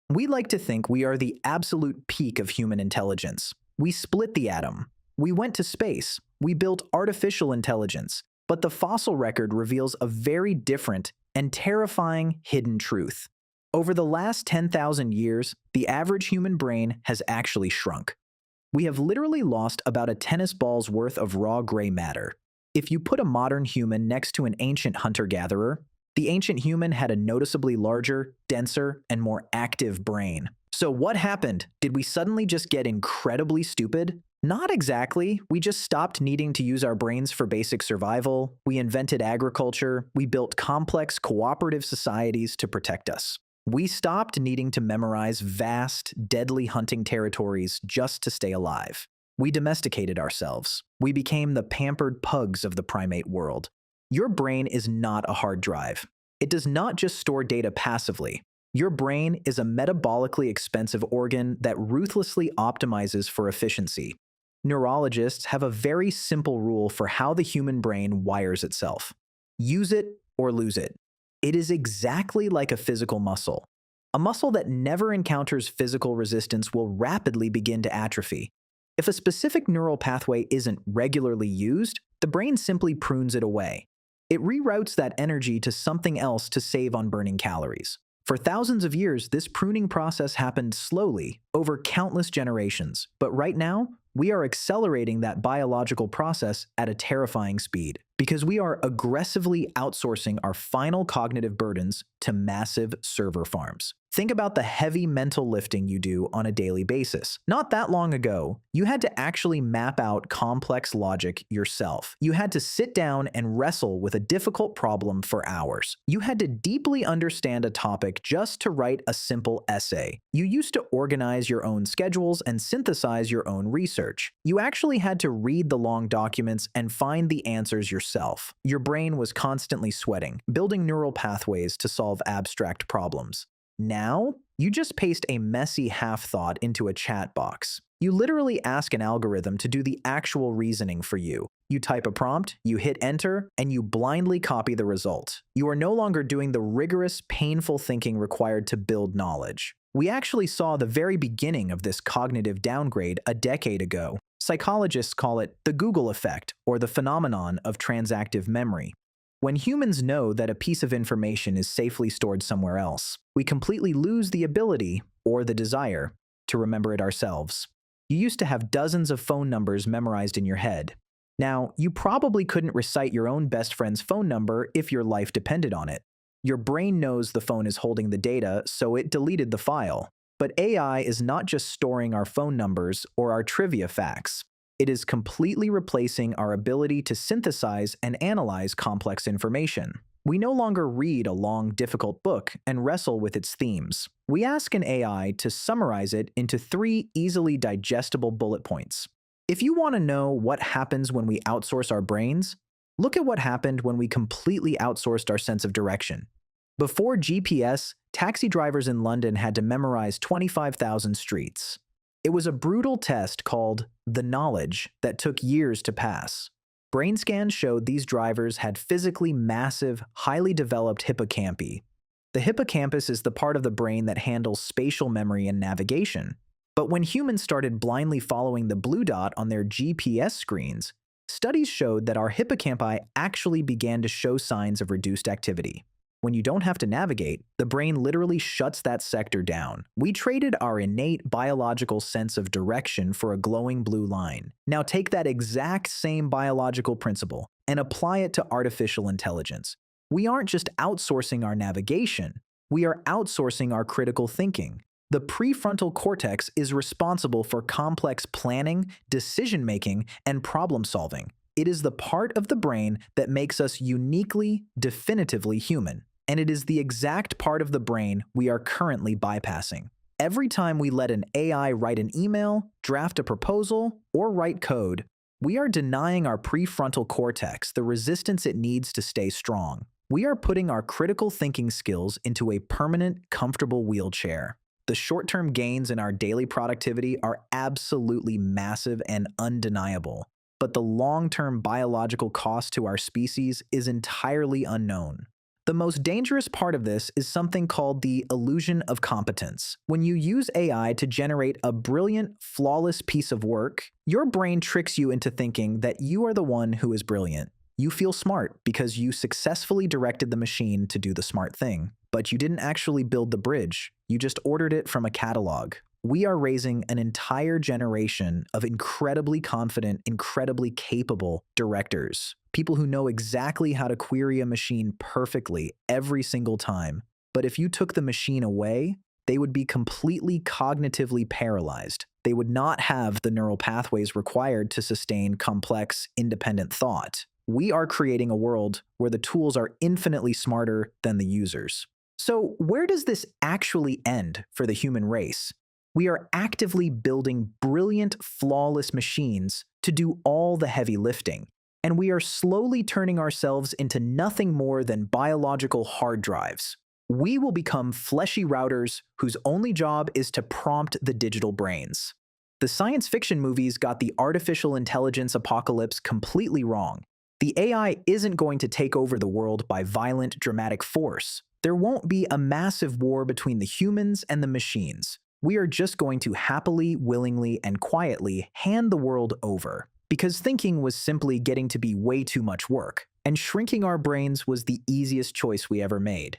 We like to think we are the absolute peak of human intelligence. We split the atom. We went to space. We built artificial intelligence. But the fossil record reveals a very different and terrifying hidden truth. Over the last 10,000 years, the average human brain has actually shrunk. We have literally lost about a tennis ball's worth of raw gray matter. If you put a modern human next to an ancient hunter-gatherer, the ancient human had a noticeably larger, denser, and more active brain. So what happened? Did we suddenly just get incredibly stupid? Not exactly. We just stopped needing to use our brains for basic survival. We invented agriculture. We built complex, cooperative societies to protect us. We stopped needing to memorize vast, deadly hunting territories just to stay alive. We domesticated ourselves. We became the pampered pugs of the primate world. Your brain is not a hard drive. It does not just store data passively. Your brain is a metabolically expensive organ that ruthlessly optimizes for efficiency. Neurologists have a very simple rule for how the human brain wires itself. Use it or lose it. It is exactly like a physical muscle. A muscle that never encounters physical resistance will rapidly begin to atrophy. If a specific neural pathway isn't regularly used, the brain simply prunes it away. It reroutes that energy to something else to save on burning calories. For thousands of years, this pruning process happened slowly, over countless generations. But right now, we are accelerating that biological process at a terrifying speed because we are aggressively outsourcing our final cognitive burdens to massive server farms. Think about the heavy mental lifting you do on a daily basis. Not that long ago, you had to actually map out complex logic yourself. You had to sit down and wrestle with a difficult problem for hours. You had to deeply understand a topic just to write a simple essay. You used to organize your own schedules and synthesize your own research. You actually had to read the long documents and find the answers yourself. Your brain was constantly sweating, building neural pathways to solve abstract problems. Now, you just paste a messy half-thought into a chat box. You literally ask an algorithm to do the actual reasoning for you. You type a prompt, you hit enter, and you blindly copy the result. You are no longer doing the rigorous, painful thinking required to build knowledge. We actually saw the very beginning of this cognitive downgrade a decade ago. Psychologists call it the Google effect, or the phenomenon of transactive memory. When humans know that a piece of information is safely stored somewhere else, we completely lose the ability, or the desire, to remember it ourselves. You used to have dozens of phone numbers memorized in your head. Now, you probably couldn't recite your own best friend's phone number if your life depended on it. Your brain knows the phone is holding the data, so it deleted the file. But AI is not just storing our phone numbers or our trivia facts. It is completely replacing our ability to synthesize and analyze complex information. We no longer read a long, difficult book and wrestle with its themes. We ask an AI to summarize it into 3 easily digestible bullet points. If you want to know what happens when we outsource our brains, look at what happened when we completely outsourced our sense of direction. Before GPS, taxi drivers in London had to memorize 25,000 streets. It was a brutal test called the knowledge that took years to pass. Brain scans showed these drivers had physically massive, highly developed hippocampi. The hippocampus is the part of the brain that handles spatial memory and navigation. But when humans started blindly following the blue dot on their GPS screens, studies showed that our hippocampi actually began to show signs of reduced activity. When you don't have to navigate, the brain literally shuts that sector down. We traded our innate biological sense of direction for a glowing blue line. Now take that exact same biological principle and apply it to artificial intelligence. We aren't just outsourcing our navigation, we are outsourcing our critical thinking. The prefrontal cortex is responsible for complex planning, decision-making, and problem-solving. It is the part of the brain that makes us uniquely, definitively human. And it is the exact part of the brain we are currently bypassing. Every time we let an AI write an email, draft a proposal, or write code, we are denying our prefrontal cortex the resistance it needs to stay strong. We are putting our critical thinking skills into a permanent, comfortable wheelchair. The short-term gains in our daily productivity are absolutely massive and undeniable. But the long-term biological cost to our species is entirely unknown. The most dangerous part of this is something called the illusion of competence. When you use AI to generate a brilliant, flawless piece of work, your brain tricks you into thinking that you are the one who is brilliant. You feel smart because you successfully directed the machine to do the smart thing, but you didn't actually build the bridge. You just ordered it from a catalog. We are raising an entire generation of incredibly confident, incredibly capable directors. People who know exactly how to query a machine perfectly every single time. But if you took the machine away, they would be completely cognitively paralyzed. They would not have the neural pathways required to sustain complex, independent thought. We are creating a world where the tools are infinitely smarter than the users. So, where does this actually end for the human race? We are actively building brilliant, flawless machines to do all the heavy lifting, and we are slowly turning ourselves into nothing more than biological hard drives. We will become fleshy routers whose only job is to prompt the digital brains. The science fiction movies got the artificial intelligence apocalypse completely wrong. The AI isn't going to take over the world by violent, dramatic force. There won't be a massive war between the humans and the machines. We are just going to happily, willingly, and quietly hand the world over. Because thinking was simply getting to be way too much work, and shrinking our brains was the easiest choice we ever made.